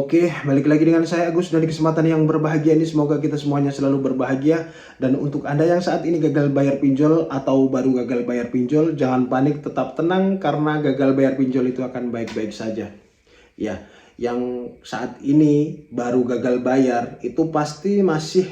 Oke, balik lagi dengan saya Agus dari kesempatan yang berbahagia ini. Semoga kita semuanya selalu berbahagia. Dan untuk Anda yang saat ini gagal bayar pinjol atau baru gagal bayar pinjol, jangan panik, tetap tenang karena gagal bayar pinjol itu akan baik-baik saja. Ya, yang saat ini baru gagal bayar itu pasti masih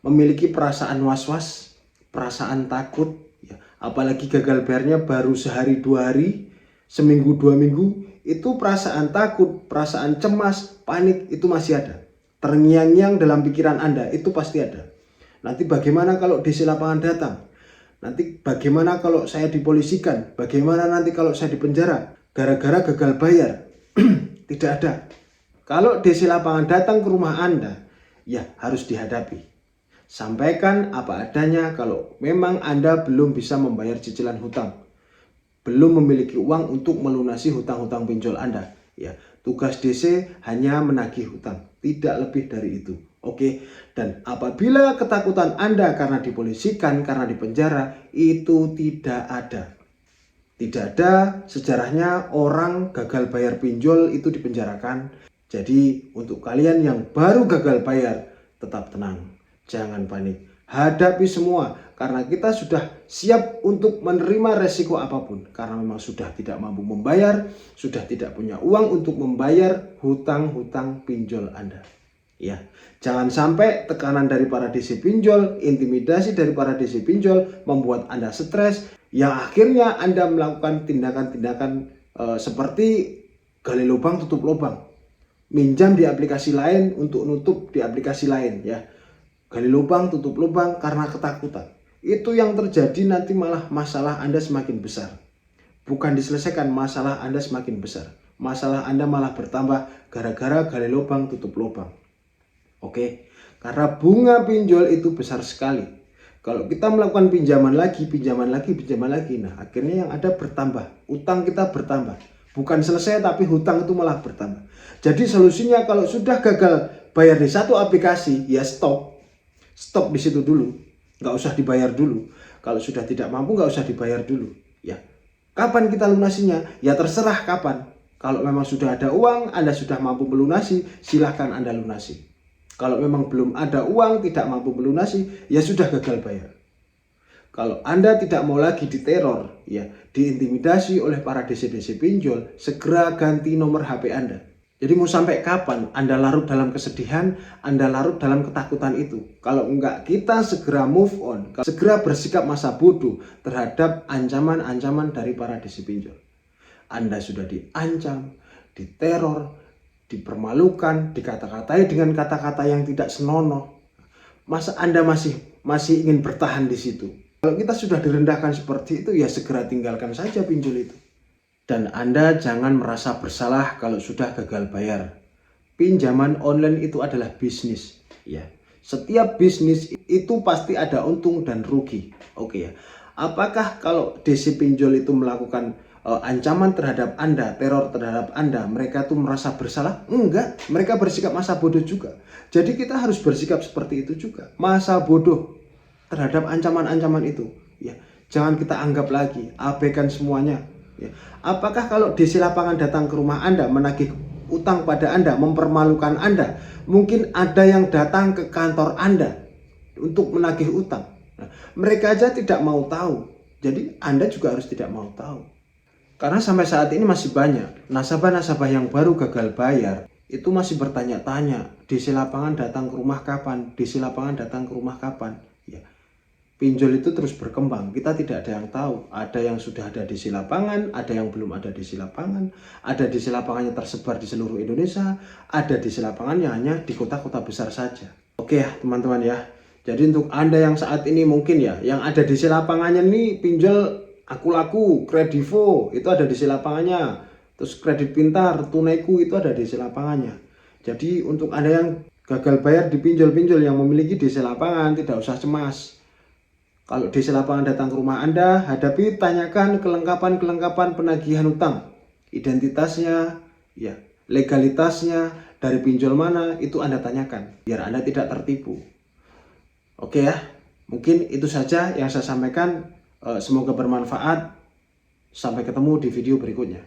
memiliki perasaan was-was, perasaan takut, ya. Apalagi gagal bayarnya baru sehari 2 hari, seminggu 2 minggu, itu perasaan takut, perasaan cemas, panik itu masih ada. Terngiang-ngiang dalam pikiran Anda itu pasti ada. Nanti bagaimana kalau DC lapangan datang? Nanti bagaimana kalau saya dipolisikan? Bagaimana nanti kalau saya dipenjara gara-gara gagal bayar? Tidak ada. Kalau DC lapangan datang ke rumah Anda, ya harus dihadapi. Sampaikan apa adanya kalau memang Anda belum bisa membayar cicilan hutang, belum memiliki uang untuk melunasi hutang-hutang pinjol Anda. Ya, tugas DC hanya menagih hutang, tidak lebih dari itu. Oke, dan apabila ketakutan Anda karena dipolisikan, karena dipenjara, itu tidak ada. Tidak ada sejarahnya orang gagal bayar pinjol itu dipenjarakan. Jadi untuk kalian yang baru gagal bayar, tetap tenang, jangan panik. Hadapi semua karena kita sudah siap untuk menerima resiko apapun. Karena memang sudah tidak mampu membayar, sudah tidak punya uang untuk membayar hutang-hutang pinjol Anda. Ya, jangan sampai tekanan dari para DC pinjol, intimidasi dari para DC pinjol membuat Anda stres, yang akhirnya Anda melakukan tindakan-tindakan seperti gali lubang tutup lubang, minjam di aplikasi lain untuk nutup di aplikasi lain, ya. Gali lubang tutup lubang karena ketakutan. Itu yang terjadi, nanti malah masalah Anda semakin besar. Bukan diselesaikan, masalah Anda semakin besar. Masalah Anda malah bertambah gara-gara gali lubang tutup lubang. Oke, karena bunga pinjol itu besar sekali. Kalau kita melakukan pinjaman lagi, nah akhirnya yang ada bertambah. Utang kita bertambah. Bukan selesai tapi hutang itu malah bertambah. Jadi solusinya kalau sudah gagal bayar di satu aplikasi, ya stop di situ dulu, nggak usah dibayar dulu. Kalau sudah tidak mampu nggak usah dibayar dulu, ya. Kapan kita lunasinya? Ya terserah kapan. Kalau memang sudah ada uang, Anda sudah mampu melunasi, silahkan Anda lunasi. Kalau memang belum ada uang, tidak mampu melunasi, ya sudah gagal bayar. Kalau Anda tidak mau lagi diteror, ya diintimidasi oleh para DC-DC pinjol, segera ganti nomor HP Anda. Jadi mau sampai kapan Anda larut dalam kesedihan, Anda larut dalam ketakutan itu? Kalau enggak, kita segera move on, segera bersikap masa bodoh terhadap ancaman-ancaman dari para DC pinjol. Anda sudah diancam, diteror, dipermalukan, dikata-katai dengan kata-kata yang tidak senonoh. Masa Anda masih ingin bertahan di situ? Kalau kita sudah direndahkan seperti itu, ya segera tinggalkan saja pinjol itu. Dan Anda jangan merasa bersalah kalau sudah gagal bayar. Pinjaman online itu adalah bisnis, ya. Setiap bisnis itu pasti ada untung dan rugi. Oke ya. Apakah kalau DC pinjol itu melakukan ancaman terhadap Anda, teror terhadap Anda, mereka tuh merasa bersalah? Enggak, mereka bersikap masa bodoh juga. Jadi kita harus bersikap seperti itu juga, masa bodoh terhadap ancaman-ancaman itu, ya. Jangan kita anggap lagi, abaikan semuanya. Ya. Apakah kalau DC lapangan datang ke rumah Anda menagih utang pada Anda, mempermalukan Anda? Mungkin ada yang datang ke kantor Anda untuk menagih utang. Nah, mereka aja tidak mau tahu. Jadi Anda juga harus tidak mau tahu. Karena sampai saat ini masih banyak nasabah-nasabah yang baru gagal bayar itu masih bertanya-tanya, DC lapangan datang ke rumah kapan? DC lapangan datang ke rumah kapan? Ya. Pinjol itu terus berkembang, kita tidak ada yang tahu. Ada yang sudah ada di lapangan, ada yang belum ada di lapangan, ada di lapangannya tersebar di seluruh Indonesia, ada di lapangannya hanya di kota-kota besar saja. Oke ya teman-teman ya. Jadi untuk Anda yang saat ini mungkin ya, yang ada di lapangannya nih pinjol Aku Laku, Kredivo itu ada di lapangannya. Terus Kredit Pintar, Tunaiku itu ada di lapangannya. Jadi untuk Anda yang gagal bayar di pinjol-pinjol yang memiliki di lapangan, tidak usah cemas. Kalau DC lapangan datang ke rumah Anda, hadapi, tanyakan kelengkapan penagihan utang. Identitasnya, ya, legalitasnya, dari pinjol mana, itu Anda tanyakan. Biar Anda tidak tertipu. Oke ya, mungkin itu saja yang saya sampaikan. Semoga bermanfaat. Sampai ketemu di video berikutnya.